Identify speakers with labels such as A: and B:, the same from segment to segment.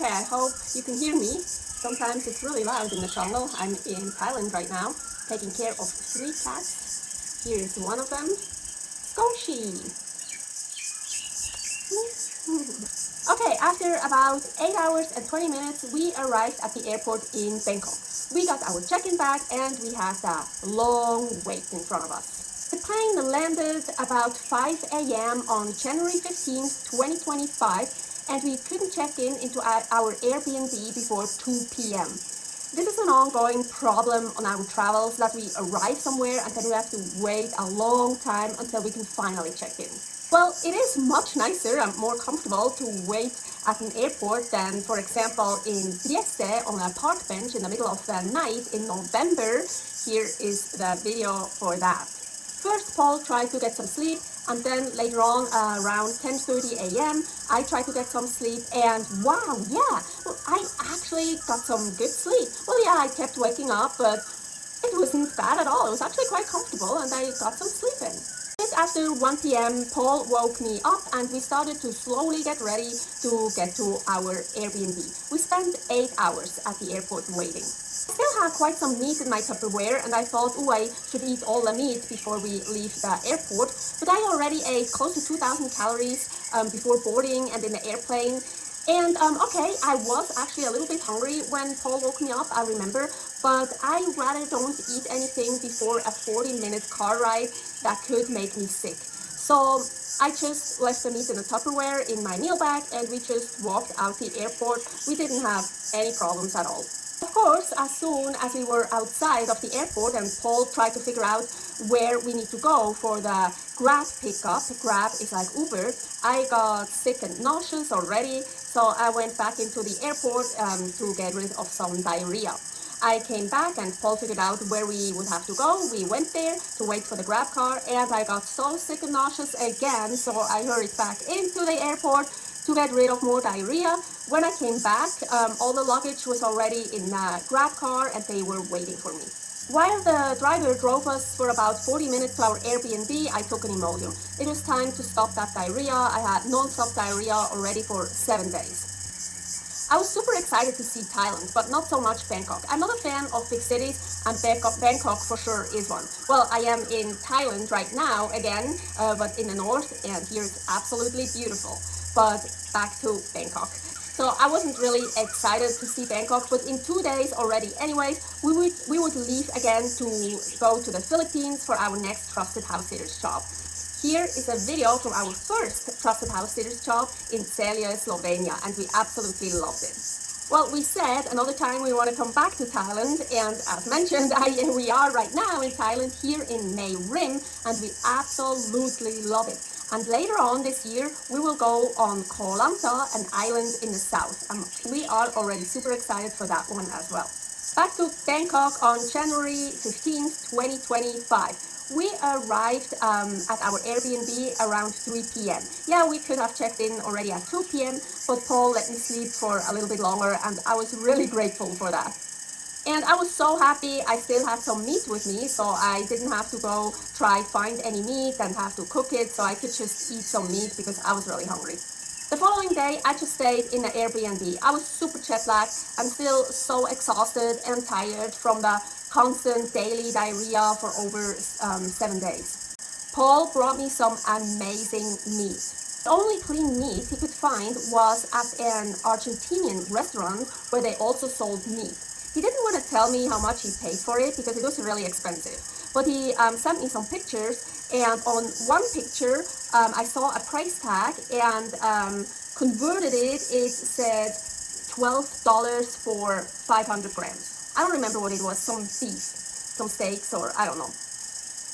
A: Okay, I hope you can hear me. Sometimes it's really loud in the jungle. I'm in Thailand right now, taking care of 3 cats. Here is one of them, Skoshi. Okay, after about 8 hours and 20 minutes, we arrived at the airport in Bangkok. We got our check-in bag and we had a long wait in front of us. The plane landed about 5 a.m. on January 15th, 2025, and we couldn't check in into our Airbnb before 2 p.m. This is an ongoing problem on our travels, that we arrive somewhere and then we have to wait a long time until we can finally check in. Well, it is much nicer and more comfortable to wait at an airport than, for example, in Trieste on a park bench in the middle of the night in November. Here is the video for that. First, Paul tried to get some sleep, and then later on, around 10:30 a.m., I tried to get some sleep, and wow, yeah, well, I actually got some good sleep. Well, yeah, I kept waking up, but it wasn't bad at all. It was actually quite comfortable, and I got some sleep in. Just after 1 p.m., Paul woke me up, and we started to slowly get ready to get to our Airbnb. We spent 8 hours at the airport waiting. I still had quite some meat in my Tupperware, and I thought, oh, I should eat all the meat before we leave the airport. But I already ate close to 2,000 calories before boarding and in the airplane. And okay, I was actually a little bit hungry when Paul woke me up, I remember, but I rather don't eat anything before a 40-minute car ride that could make me sick. So I just left the meat in the Tupperware in my meal bag, and we just walked out the airport. We didn't have any problems at all. Of course, as soon as we were outside of the airport and Paul tried to figure out where we need to go for the Grab pickup, Grab is like Uber, I got sick and nauseous already, so I went back into the airport to get rid of some diarrhea. I came back and Paul figured out where we would have to go. We went there to wait for the Grab car, and I got so sick and nauseous again, so I hurried back into the airport to get rid of more diarrhea. When I came back, all the luggage was already in the Grab car and they were waiting for me. While the driver drove us for about 40 minutes to our Airbnb, I took an Imodium. It was time to stop that diarrhea. I had non-stop diarrhea already for 7 days. I was super excited to see Thailand, but not so much Bangkok. I'm not a fan of big cities, and Bangkok for sure is one. Well, I am in Thailand right now again, but in the north, and here it's absolutely beautiful. But back to Bangkok. So I wasn't really excited to see Bangkok, but in 2 days already anyways, we would leave again to go to the Philippines for our next Trusted House Sitters job. Here is a video from our first Trusted House Sitters job in Celje, Slovenia, and we absolutely loved it. Well, we said another time we want to come back to Thailand, and as mentioned, we are right now in Thailand, here in Mae Rim, and we absolutely love it. And later on this year, we will go on Koh Lanta, an island in the south, and we are already super excited for that one as well. Back to Bangkok on January 15th, 2025. We arrived at our Airbnb around 3 p.m. Yeah, we could have checked in already at 2 p.m., but Paul let me sleep for a little bit longer, and I was really grateful for that. And I was so happy I still had some meat with me, so I didn't have to go find any meat and have to cook it, so I could just eat some meat because I was really hungry. The following day, I just stayed in the Airbnb. I was super jet lagged. I'm still so exhausted and tired from the constant daily diarrhea for over 7 days. Paul brought me some amazing meat. The only clean meat he could find was at an Argentinian restaurant where they also sold meat. He didn't want to tell me how much he paid for it because it was really expensive. But he sent me some pictures, and on one picture I saw a price tag, and converted it said $12 for 500 grams. I don't remember what it was, some beef, some steaks, or I don't know.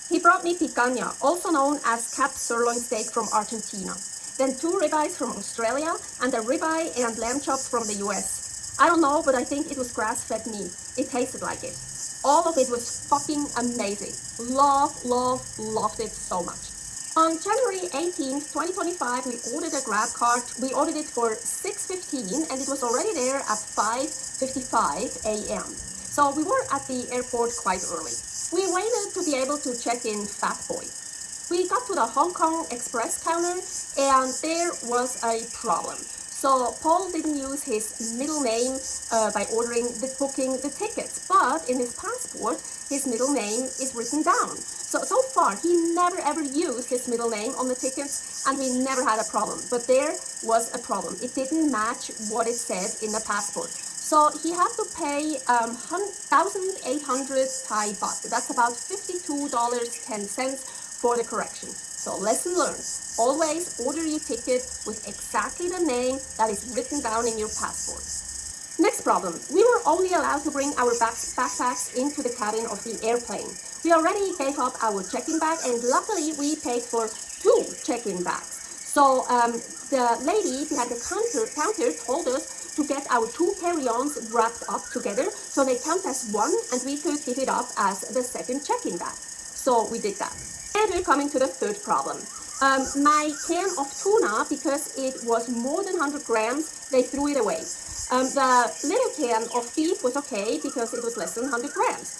A: He brought me picanha, also known as capped sirloin steak from Argentina. Then 2 ribeyes from Australia, and a ribeye and lamb chops from the US. I don't know, but I think it was grass-fed meat. It tasted like it. All of it was fucking amazing. Loved it so much. On January 18th, 2025, we ordered a Grab car. We ordered it for 6:15, and it was already there at 5:55 a.m. So we were at the airport quite early. We waited to be able to check in Fat Boy. We got to the Hong Kong Express counter, and there was a problem. So Paul didn't use his middle name by booking the tickets, but in his passport, his middle name is written down. So far, he never ever used his middle name on the tickets, and we never had a problem. But there was a problem. It didn't match what it said in the passport. So he had to pay 1,800 Thai baht. That's about $52.10 for the correction. So lesson learned. Always order your ticket with exactly the name that is written down in your passport. Next problem. We were only allowed to bring our backpacks into the cabin of the airplane. We already gave up our check-in bag, and luckily we paid for 2 check-in bags. So the lady behind the counter told us to get our 2 carry-ons wrapped up together so they count as one, and we could give it up as the second check-in bag. So we did that. And we're coming to the third problem. My can of tuna, because it was more than 100 grams, they threw it away. The little can of beef was okay because it was less than 100 grams.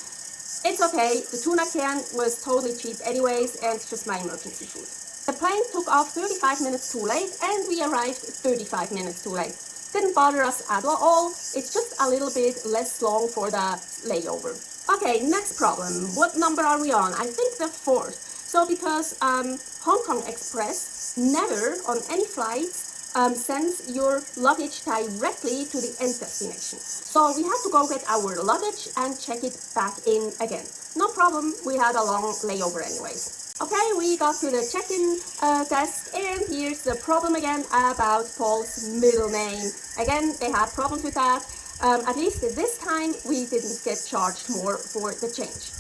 A: It's okay, the tuna can was totally cheap anyways, and it's just my emergency food. The plane took off 35 minutes too late, and we arrived 35 minutes too late. Didn't bother us at all, it's just a little bit less long for the layover. Okay, next problem. What number are we on? I think the 4th. So because Hong Kong Express never on any flights sends your luggage directly to the end destination. So we had to go get our luggage and check it back in again. No problem, we had a long layover anyways. Okay, we got to the check-in desk, and here's the problem again about Paul's middle name. Again, they had problems with that. At least this time we didn't get charged more for the change.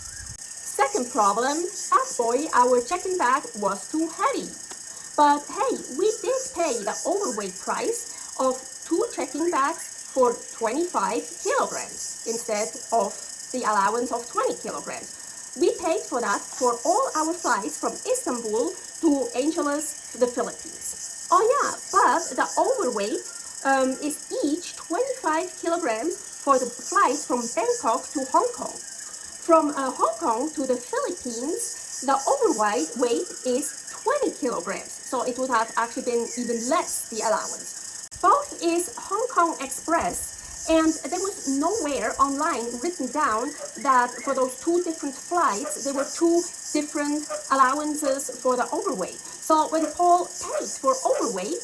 A: Second problem, that boy, our check-in bag was too heavy. But hey, we did pay the overweight price of 2 check-in bags for 25 kilograms instead of the allowance of 20 kilograms. We paid for that for all our flights from Istanbul to Angeles, the Philippines. Oh yeah, but the overweight is each 25 kilograms for the flights from Bangkok to Hong Kong. From Hong Kong to the Philippines, the overweight is 20 kilograms, so it would have actually been even less, the allowance. Both is Hong Kong Express, and there was nowhere online written down that for those 2 different flights, there were 2 different allowances for the overweight. So when Paul paid for overweight,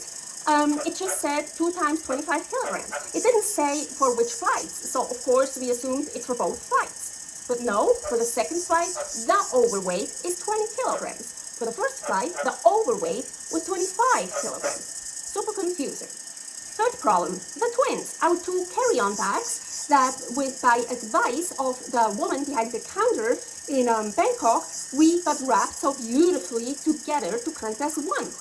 A: it just said 2 times 25 kilograms. It didn't say for which flights, so of course we assumed it's for both flights. But no, for the second flight, the overweight is 20 kilograms. For the first flight, the overweight was 25 kilograms. Super confusing. Third problem, the twins, our 2 carry-on bags that by advice of the woman behind the counter in Bangkok, we got wrapped so beautifully together to count as one.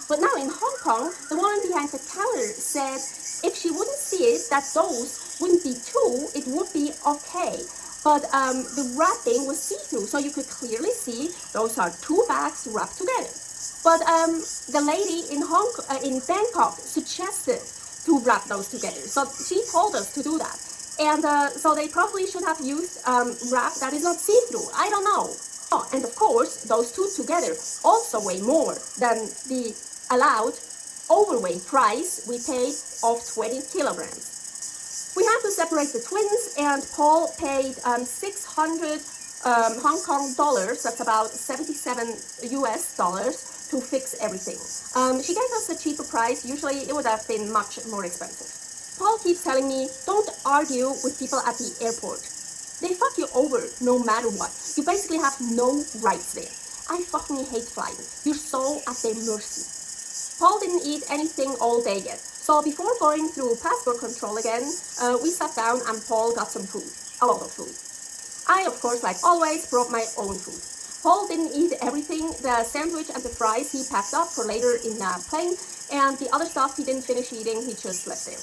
A: But now in Hong Kong, the woman behind the counter said if she wouldn't see it, that those wouldn't be 2, it would be okay. But the wrapping was see-through, so you could clearly see those are 2 bags wrapped together. But the lady in Bangkok suggested to wrap those together, so she told us to do that. And so they probably should have used wrap that is not see-through. I don't know. Oh, and of course, those 2 together also weigh more than the allowed overweight price we paid of 20 kilograms. We had to separate the twins, and Paul paid 600 Hong Kong dollars, that's about 77 US dollars, to fix everything. She gave us a cheaper price. Usually it would have been much more expensive. Paul keeps telling me, don't argue with people at the airport. They fuck you over no matter what. You basically have no rights there. I fucking hate flying. You're so at their mercy. Paul didn't eat anything all day yet. So before going through passport control again, we sat down and Paul got some food, a lot of food. I, of course, like always, brought my own food. Paul didn't eat everything. The sandwich and the fries he packed up for later in the plane, and the other stuff he didn't finish eating, he just left there.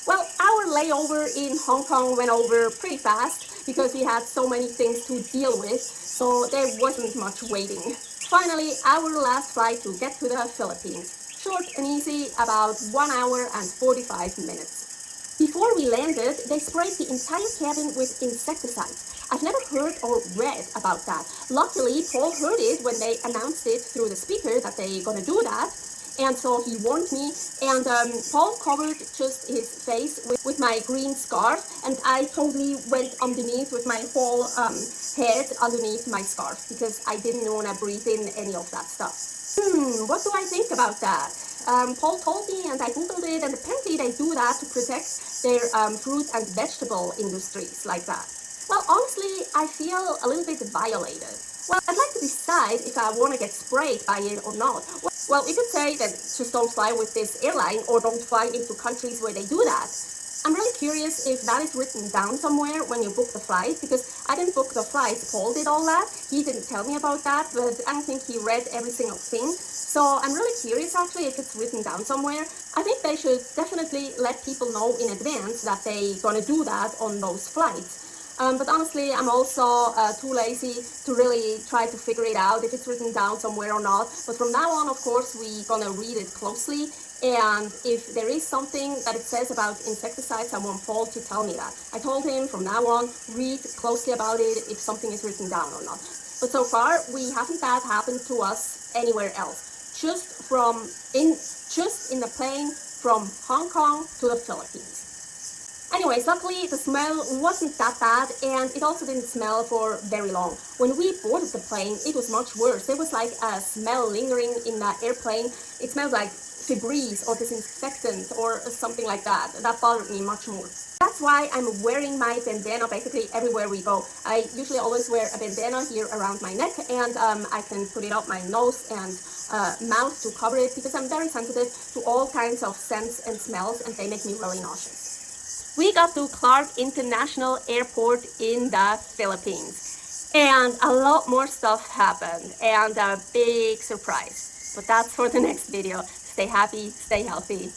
A: Well, our layover in Hong Kong went over pretty fast because we had so many things to deal with, so there wasn't much waiting. Finally, our last flight to get to the Philippines. Short and easy, about 1 hour and 45 minutes. Before we landed, they sprayed the entire cabin with insecticides. I've never heard or read about that. Luckily, Paul heard it when they announced it through the speaker that they're gonna do that. and so he warned me, and Paul covered just his face with my green scarf, and I totally went underneath with my whole head underneath my scarf because I didn't want to breathe in any of that stuff. What do I think about that? Paul told me, and I googled it, and apparently they do that to protect their fruit and vegetable industries like that. Well, honestly, I feel a little bit violated. Well, I'd like to decide if I want to get sprayed by it or not. Well, you could say that just don't fly with this airline or don't fly into countries where they do that. I'm really curious if that is written down somewhere when you book the flight, because I didn't book the flight. Paul did all that. He didn't tell me about that, but I don't think he read every single thing. So I'm really curious actually if it's written down somewhere. I think they should definitely let people know in advance that they're gonna do that on those flights. But honestly, I'm also too lazy to really try to figure it out if it's written down somewhere or not. But from now on, of course, we're gonna read it closely. And if there is something that it says about insecticides, I want Paul to tell me that. I told him from now on, read closely about it if something is written down or not. But so far, we haven't that happened to us anywhere else. Just in the plane from Hong Kong to the Philippines. Anyways, luckily the smell wasn't that bad, and it also didn't smell for very long. When we boarded the plane, it was much worse. There was like a smell lingering in the airplane. It smelled like Febreze or disinfectant or something like that. That bothered me much more. That's why I'm wearing my bandana basically everywhere we go. I usually always wear a bandana here around my neck, and I can put it up my nose and mouth to cover it because I'm very sensitive to all kinds of scents and smells, and they make me really nauseous. We got to Clark International Airport in the Philippines, and a lot more stuff happened, and a big surprise. But that's for the next video. Stay happy, stay healthy.